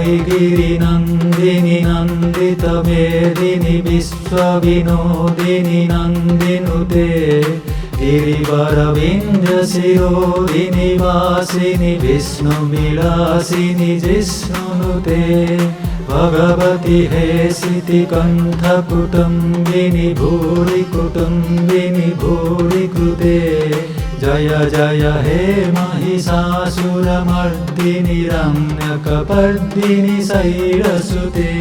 हरिगिरिनन्दिनि नन्दितमेदिनि विश्वविनोदिनि नन्दिनुते गिरिवरविन्द्यशिरोधिनि वासिनि विष्णुविलासिनि जिष्णुनुते भगवति हेसिति कण्ठकुटुम्बिनि भूरि कुटुम्बिनि भूरि कृते जय जय हे महिषासुरमर्दिनि रम्यकपर्दिनि शैलसुते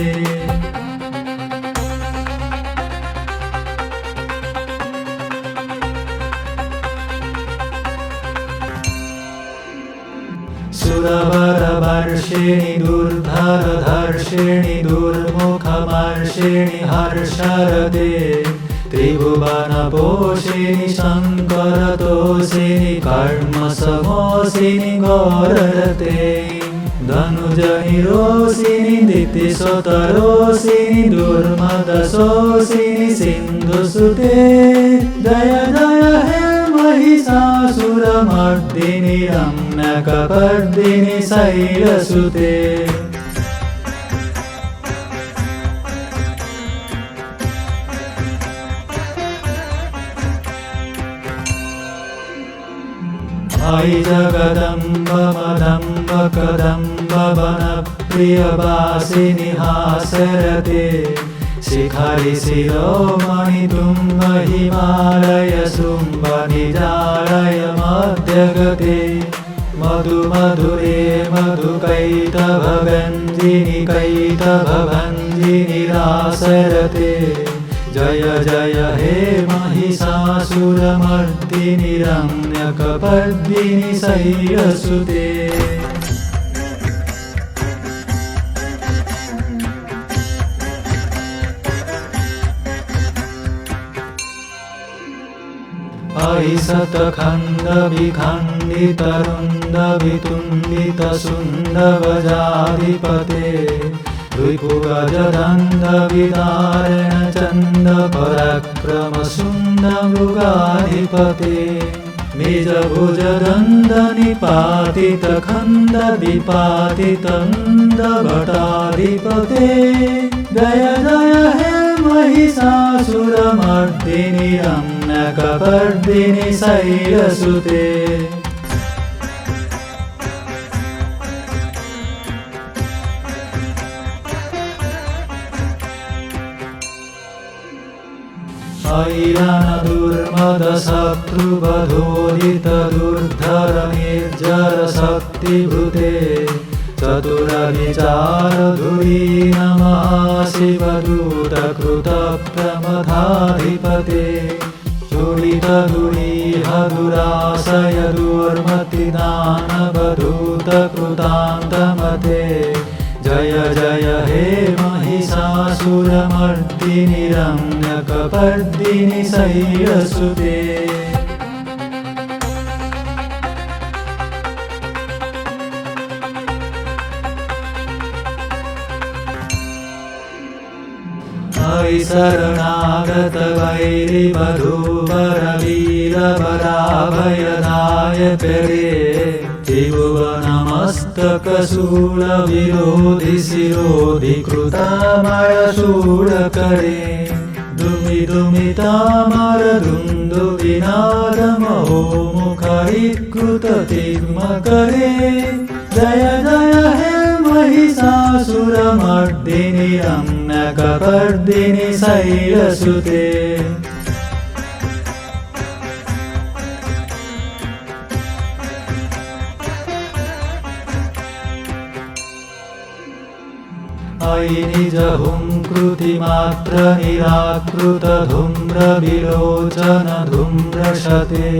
सुरवरवर्षिणि दुर्धरधर्षिणि दुर्मुखमर्षिणि हर्षरते त्रिभुवनपोषिणि शङ्करतोषिणि कर्मसमोषिणि गौररते धनुजनिरोषिणि दितिशतरोषिणि दुर्मदशोषिनि सिन्धुसुते जय जय हे महिषासुरमर्दिनि रम्यकपर्दिनि शैलसुते अयि जगदम्ब मदम्ब कदम्ब वनप्रियवासिनि हासरते शिखरि शिरोमणि तुङ्ग हिमालय शुम्भ निजालय मध्यगते मधु मधुरे मधुकैटभगञ्जिनि कैटभभञ्जिनि रासरते जय जय हे महिषासुरमर्दिनि रम्यकपर्दिनि शैलसुते अयि शतखण्डविखण्डितरुण्डवितुण्डितशुण्डगजाधिपते रिपुगजदण्डविदारणचण्डपराक्रमशुण्डमृगाधिपते निजभुजदण्डनिपातितखण्डविपातितण्डभटाधिपते जय जय हे महिषासुरमर्दिनि रम्यकपर्दिनि शैलसुते ऐरानदुर्मदशत्रुवधोदितदुर्धरनिर्जरशक्तिभृते चतुरविचारधुरी नमः शिवदूतकृतप्रमथाधिपते चूडितदुरीह दुराशय दुर्मतिदानवधूतकृतान्तमते जय जय हे महिषासुरमर्दिनि रम्यकपर्दिनि शैलसुते अयि शरणागत वैरिवधूवरवीरवराभयदायक रे त्रिभुवनमस्तकशूलविरोधि शिरोधि कृतामरशूलकरे दुमिदुमितामरदुन्दुविनादमहोमुखरीकृततिग्मकरे जय जय हे महिषासुरमर्दिनि रम्यकपर्दिनि शैलसुते अयि निजहुङ्कृतिमात्र निराकृतधूम्रविलोचन धूम्रशते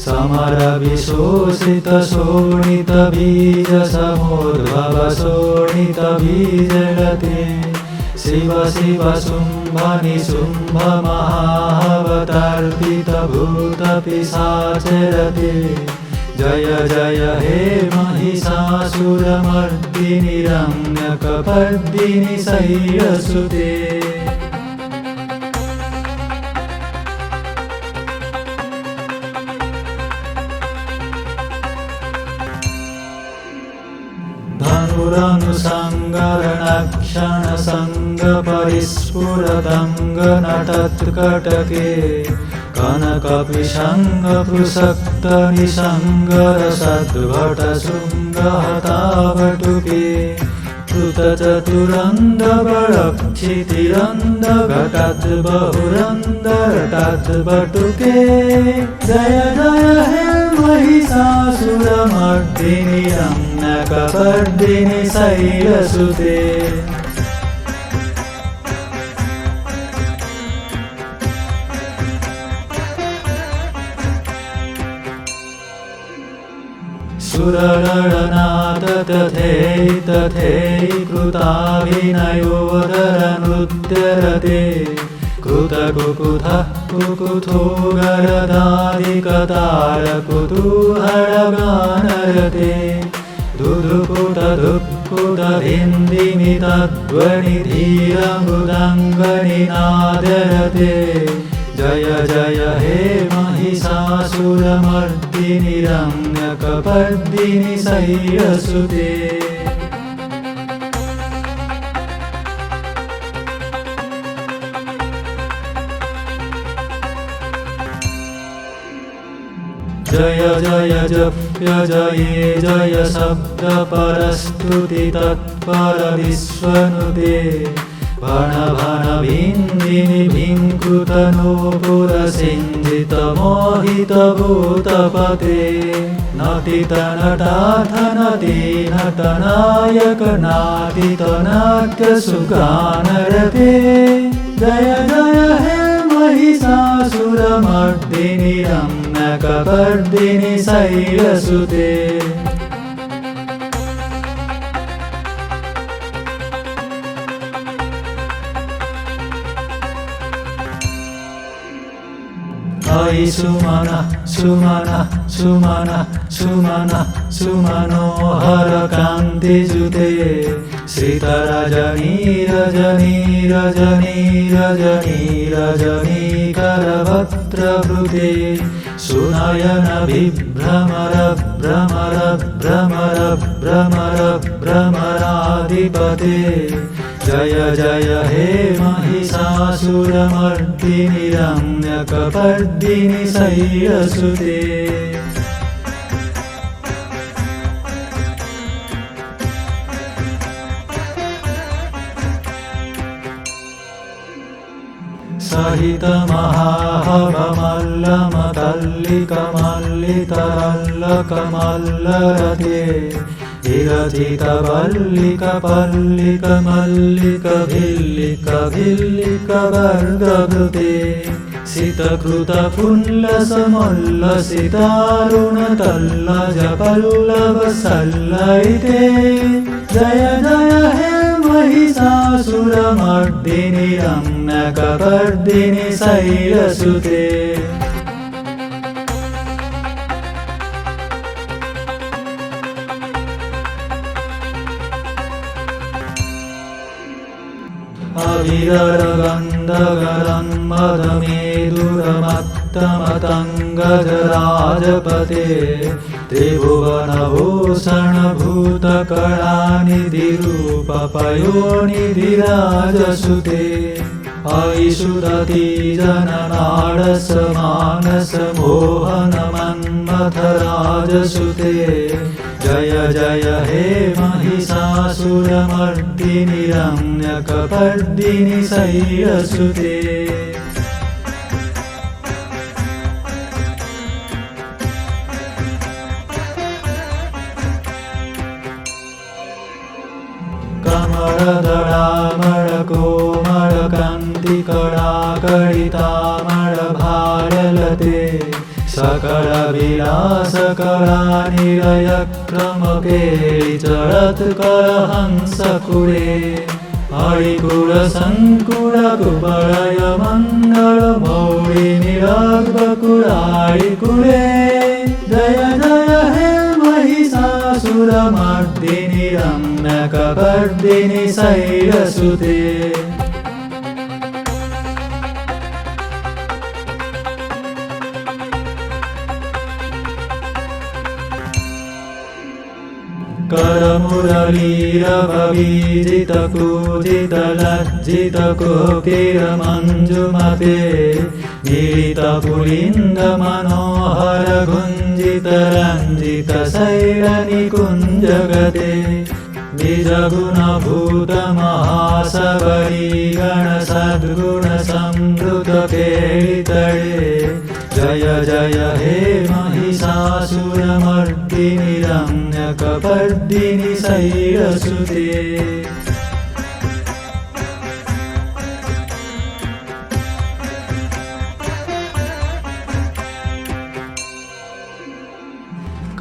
समरविशोषितशोणितबीजसमोद्भवशोणितबीजगते शिव शिव शुम्भ निशुम्भ महावतार्पितभूतपिशाचरते जय जय हे महिषासुरमर्दिनि रम्यकपर्दिनि शैलसुते सुरनुसङ्गरणक्षणसङ्गपरिस्फुरदङ्गनटत्कटके कनकपिशङ्गपृसक्तनिसङ्गरसद्भटशृङ्गहतावटुके कृतचतुरन्धबलक्षितिरन्धघटात् बहुरन्धरटात् बटुके जय जय हे महिषासुरमर्दिनि रम्यकपर्दिनि शैलसुते सुरनरनाथ तथै कृताभिनयोदरनृत्यरते कृतकुकुथः कुकुथो गरदादिकतारकुतूहलगानरते दुदुकुतदुःखुतधिन्दिमितध्वनिधीरमृदङ्गनिनादरते जय जय हे महिषासुरमर्दिनि रम्यकपर्दिनि शैलसुते जय जय जप्य जये जय शब्दपरस्तुति तत्परविश्वनुते भण भण भिन्दिनि भिङ्कृतनूपुरसिञ्जितमोहितभूतपते नटितनटाथ नटीनटनायक नाटितनाट्यसुगानरते जय जय हे महिषासुरमर्दिनि रम्यकपर्दिनि शैलसुते अयि सुमन सुमन सुमन सुमन सुमनोहर कान्तिजुते श्रितरजनी रजनी रजनी रजनी रजनीकरवक्त्रभृते सुनयन विभ्रमर भ्रमर भ्रमर भ्रमर भ्रमराधिपते जय जय हे महिषासुरमर्दिनि रम्यकपर्दिनि शैलसुते सहितमहाभमल्लमतल्लिकमल्लितरल्लकमल्लरते विरचितवल्लिकपल्लिकमल्लिकभिल्लिकभिल्लिकवर्गभृते सितकृतफुल्लसमल्लसितारुणतल्लजपल्लवसल्लयिते जय जय हे महिषासुरमर्दिनि रम्यकपर्दिनि शैलसुते अविररगन्धगरन्मदमेदुरमत्तमतङ्गजराजपते त्रिभुवनभूषणभूतकलानिधिरूपपयोनिधिराजसुते अयि सुदती जनमानसमानसमोहनमन्मथराजसुते जय जय हे महिषासुरमर्दिनि रम्यकपर्दिनि शैलसुते कमलदळामळकोमलकान्तिकणाकणितामळभारलते सकलविलासकलानिलयक्रमकेलिचरत्करहंसकुले अळिकुलसङ्कुलकुवलयमण्डलमौळिनिरग्वकुलाळिकुले जय जय हे महिषासुरमर्दिनि रम्यकपर्दिनि शैलसुते करमुरलीरभवीजितकूजितलज्जितकोकिरमञ्जुमते मीलितपुलिन्दमनोहर गुञ्जितरञ्जितशैलनिकुञ्जगते निजगुणभूतमहासबरी गणसद्गुणसंवृतकेळितळे जय जय हे महिषासुरमर्दिनि रम्यकपर्दिनि शैलसुते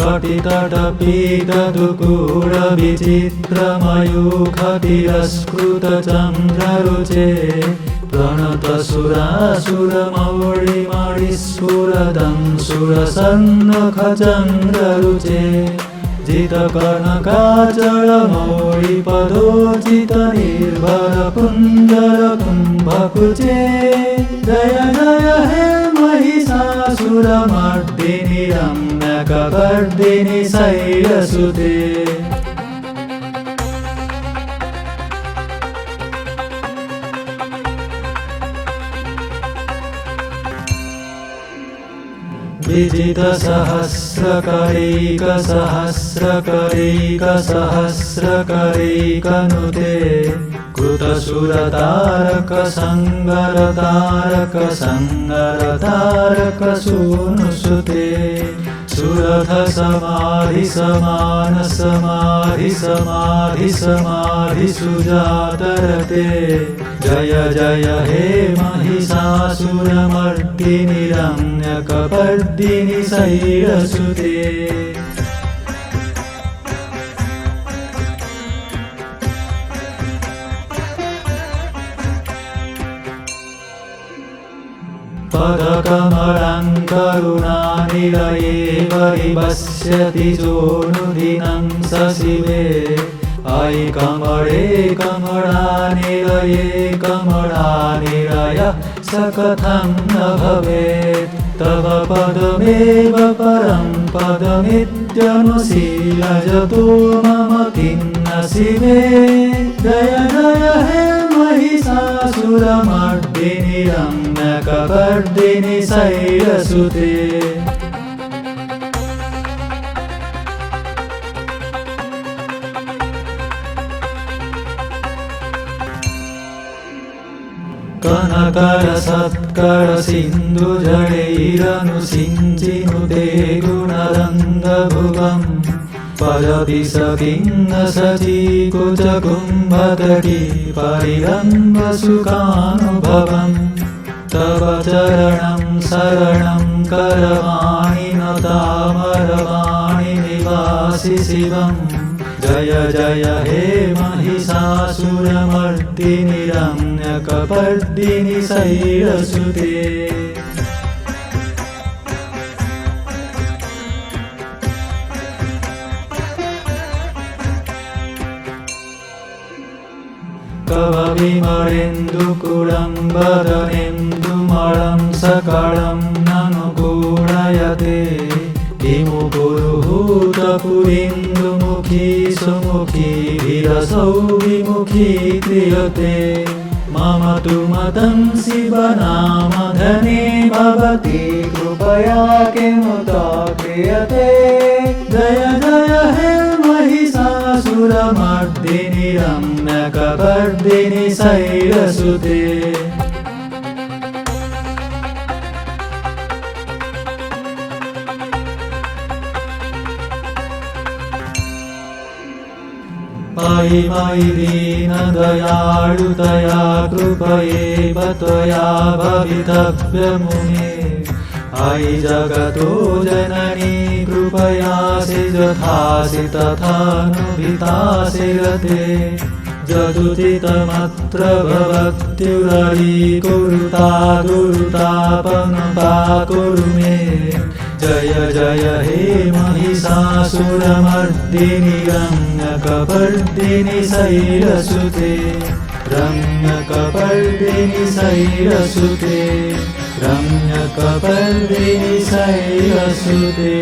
कटितटपीतदुकूलविचित्रमयूखतिरस्कृतचन्द्ररुचे प्रणतसुरासुरमौळिमणिस्फुरदंसुरसन्मुखचन्द्ररुचे जितकनकाचलमौळिपदोचितनिर्भरकुञ्जरकुम्भकुचे जय जय हे महिषासुरमर्दिनि रम्यकपर्दिनि शैलसुते विजितसहस्रकरैकसहस्रकरैकसहस्रकरैकनुते कृतसुरतारकसंगरतारकसंगरतारकसूनुसुते सुरथसमाधिसमानसमाधिसमाधिसुजातरते जय जय हे महिषासुरमर्दिनि रम्यकपर्दिनि शैलसुते पदकमलङ्करुणानिलये परिपश्यति जोनुदिनं सशिवे अयि कमले कमलानिलये कमलानिलय स कथं न भवेत् तव पदमेव परं पदमित्यनुशीलयतो मम खिन्न शिवे जय जय हे महिषासुरमर्दिनि रम्यकपर्दिनि शैलसुते कनकरसत्करसिन्धुजडैरनुसिञ्चिनुते गुणरङ्गभुवम् पयति सखिन्न सचीकुचकुम्भतटी परिरम्भसुखानुभवम् तव चरणं शरणं करवाणि न तामरवाणि निवासि शिवम् जय जय हे महिषासुरमर्दिनि रम्यकपर्दिनि शैलसुते कवविमलेन्दुकुलं वदनेन्दुमलं सकलं ननुकूलयते विमुकुरुहूतपुरीन्दुमुखी सुमुखी विरसौ विमुखी क्रियते मम तु मतं शिवनामधने भवति कृपया किमुत क्रियते जय जय हे महिषासुरमर्दिनि रम्यकपर्दिनि शैलसुते मयि मयि दीनदयाळुतया कृपयेव त्वया भवितव्यमुने अयि जगतो जननी कृपयासि यथासि तथानुभितासि रते यदुचितमत्र भवत्युररीकुरुता दुरुतापनुपाकुरु मे जय जय हे महिषासुरमर्दिनि रम्यकपर्दिनि शैलसुते रम्यकपर्दिनि शैलसुते रम्यकपर्दिनि शैलसुते।